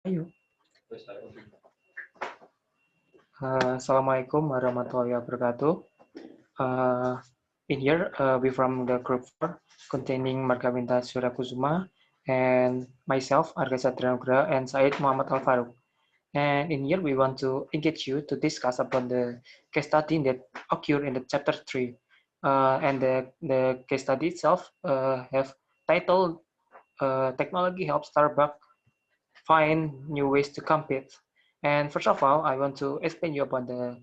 Ayo. Assalamualaikum warahmatullahi wabarakatuh. In here, we from the group 4 containing Margaminta Surakusuma and myself, Arga Satrianugra, and Said Muhammad Al Farouk. And in here, we want to engage you to discuss about the case study that occurred in the chapter 3. And the case study itself have titled Technology Helps Starbucks Find New Ways to Compete. And first of all, I want to explain you about the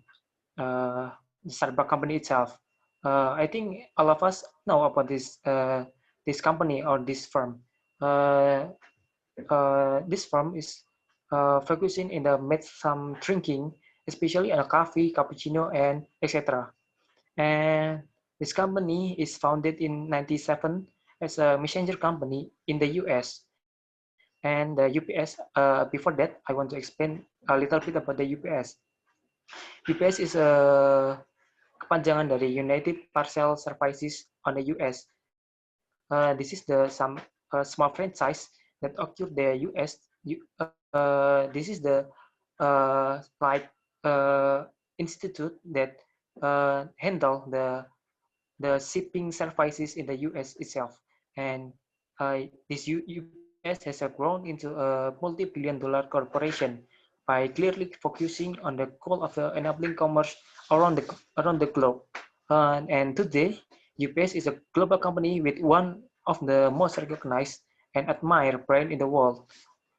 Starbucks company itself. I think all of us know about this company or this firm. Uh, this firm is focusing in the made some drinking, especially on coffee, cappuccino, and etc. And this company is founded in 97 as a messenger company in the US. And the UPS, before that, I want to explain a little bit about the UPS. UPS is a kepanjangan dari United Parcel Services on the US. This is the some small franchise that occurred the US. This is the like institute that handle the shipping services in the US itself. And this UPS has grown into a multi-billion-dollar corporation by clearly focusing on the goal of enabling commerce around the globe. And today, UPS is a global company with one of the most recognized and admired brand in the world.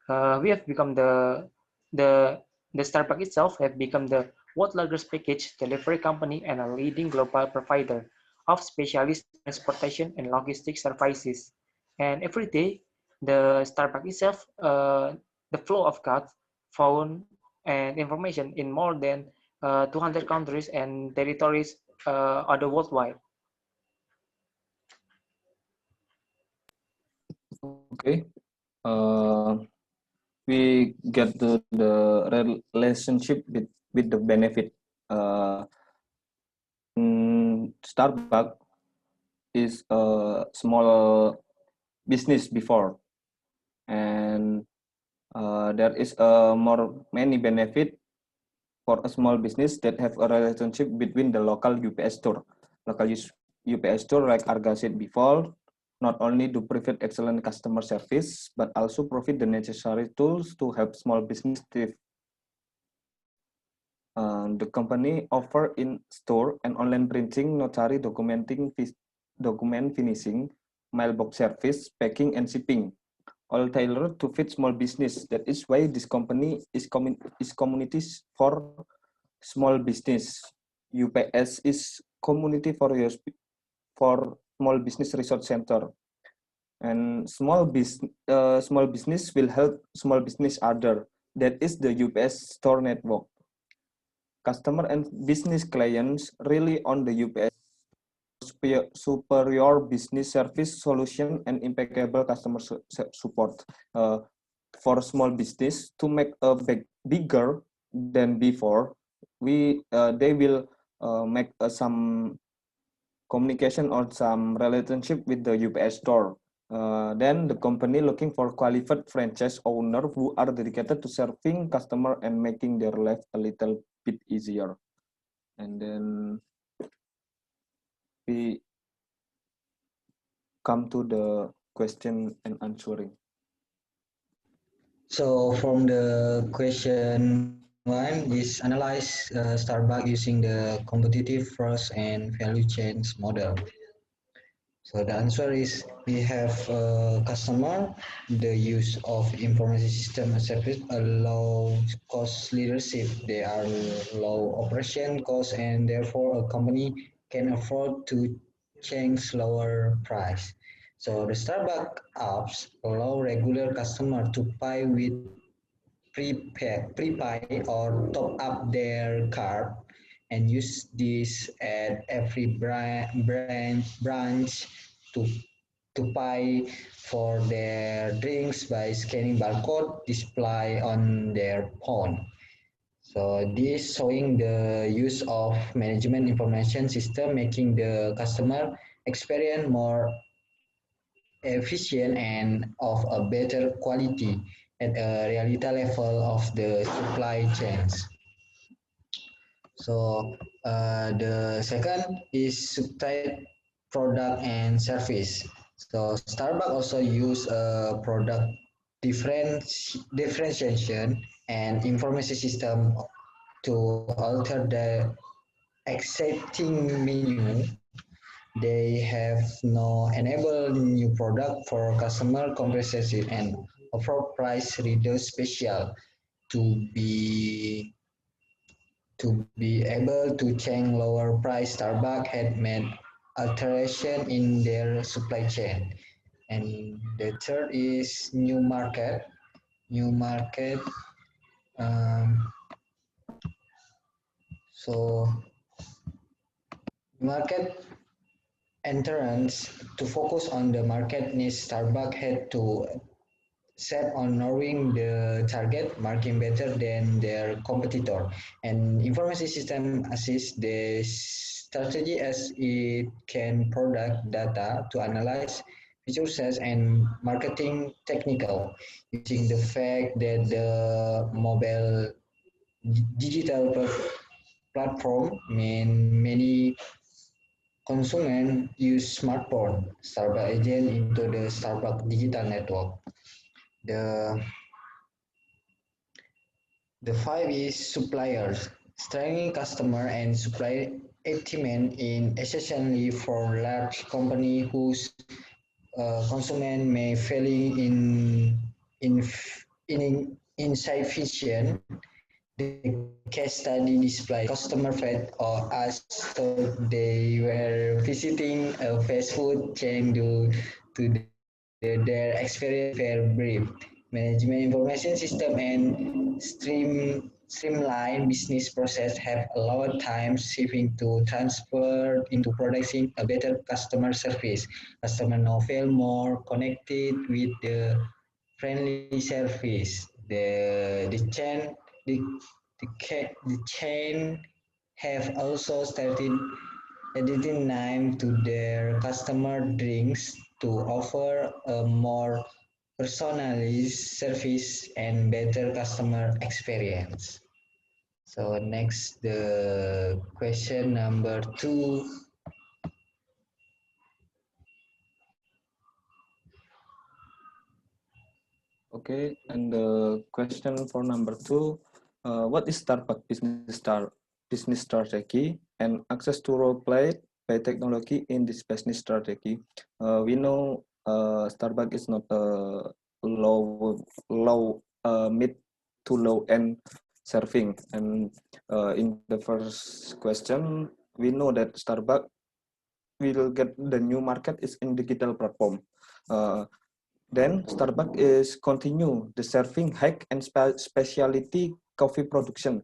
We have become the the Starbucks itself have become the world's largest package delivery company and a leading global provider of specialist transportation and logistics services. And every day, the Starbucks itself, the flow of goods, phone, and information in more than 200 countries and territories are the worldwide. Okay. We get to the relationship with the benefit. Starbucks is a small business before, and there is many benefit for a small business that have a relationship between the local UPS store. Local UPS store, like Arga said before, not only do provide excellent customer service, but also provide the necessary tools to help small business thrive. The company offer in-store and online printing, notary, document finishing, mailbox service, packing, and shipping, all tailored to fit small business. That is why this company is communities for small business. UPS is community for small business resource center, and small business will help small business other. That is the UPS store network. Customer and business clients rely on the UPS superior business service solution and impeccable customer support. For small business to make a bigger than before, they will make some communication or some relationship with the UPS store. Then the company looking for qualified franchise owner who are dedicated to serving customer and making their life a little bit easier. And then we come to the question and answering. So from the question one is analyze Starbucks using the competitive first and value chains model. So the answer is we have a customer, the use of information system and service allow cost leadership. They are low operation cost and therefore a company can afford to change lower price. So the Starbucks apps allow regular customer to pay with prepay or top up their card and use this at every branch to pay for their drinks by scanning barcode display on their phone. So this showing the use of management information system, making the customer experience more efficient and of a better quality. at a reality level of the supply chains. So the second is subtype product and service. So Starbucks also use a product differentiation and information system to alter the accepting menu. They have now enabled new product for customer compensation and offer price reduced special to be able to change lower price. Starbucks had made alteration in their supply chain. And the third is new market. New market. Um, so market entrance to focus on the market niche. Starbucks had to set on knowing the target market better than their competitor, and information system assists the strategy as it can product data to analyze feature sets and marketing technical using the fact that the mobile digital platform mean many consumers use smartphone Starbucks agent into the Starbucks digital network. The The five is suppliers, strengthening customer and supply intimacy in essentially for large company whose consumer may failing in insufficient. The case study display customer fed or us thought they were visiting a fast food chain due to their experience fair brief. Management information system and streamline business process have allowed time saving to transfer into producing a better customer service. Customer now feel more connected with the friendly service. The the chain have also started editing name to their customer drinks to offer a more personalized service and better customer experience. So next, the question number 2. Okay, and the question for number 2, what is Starbucks business strategy and access to role played by technology in this business strategy? We know Starbucks is not a mid to low end serving, and in the first question, we know that Starbucks will get the new market is in digital platform. Then Starbucks is continue the serving high and specialty coffee production.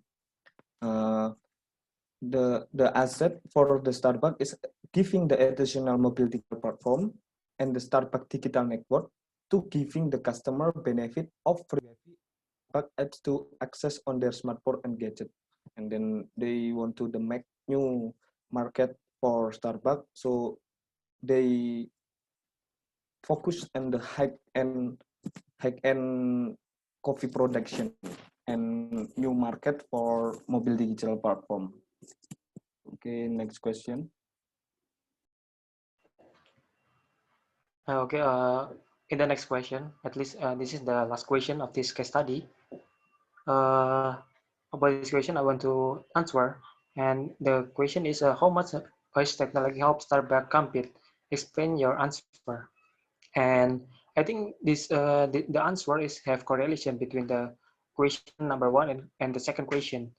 The asset for the Starbucks is giving the additional mobility platform and the Starbucks digital network to giving the customer benefit of free apps to access on their smartphone and gadget. And then they want to make new market for Starbucks, so they focus on the high-end coffee production and new market for mobile digital platform. Okay, next question. Okay, in the next question, at least this is the last question of this case study. About this question, I want to answer. And the question is, how much voice technology helps Starbucks compete? Explain your answer. And I think this the answer is have correlation between the question number 1 and the second question.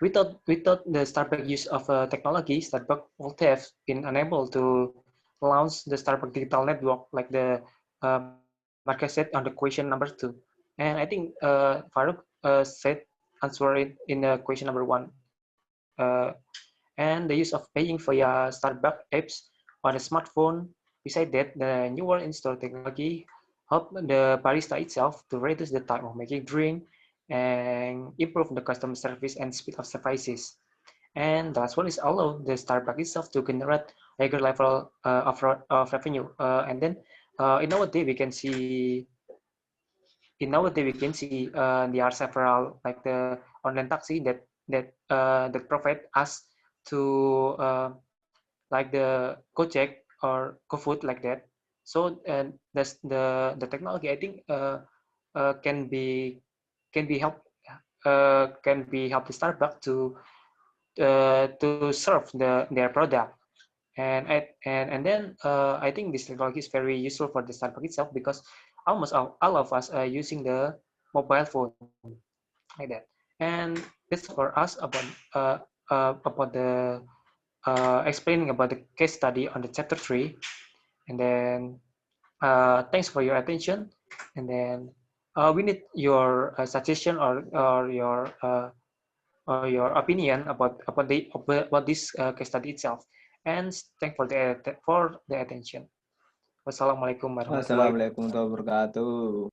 Without the Starbucks use of technology, Starbucks would have been unable to launch the Starbucks digital network like the Marcus said on the question number 2. And I think Farouk said answer it in the question number 1. And the use of paying via Starbucks apps on a smartphone. Besides that, the newer in-store technology help the barista itself to reduce the time of making drink and improve the customer service and speed of services. And the last one is allow the Starbucks itself to generate higher level of revenue. And then in nowadays we can see in nowadays we can see there are several like the online taxi that provide us to like the Gojek or GoFood like that. So that's the technology I think can help the Starbucks to serve their product. And then I think this technology is very useful for the Starbucks itself because almost all of us are using the mobile phone like that. And that's for us about the explaining about the case study on the chapter 3. And then thanks for your attention. And then we need your suggestion or your opinion about this case study itself. And thanks for the attention. Wassalamualaikum warahmatullahi wabarakatuh. Wassalamualaikum warahmatullahi wabarakatuh.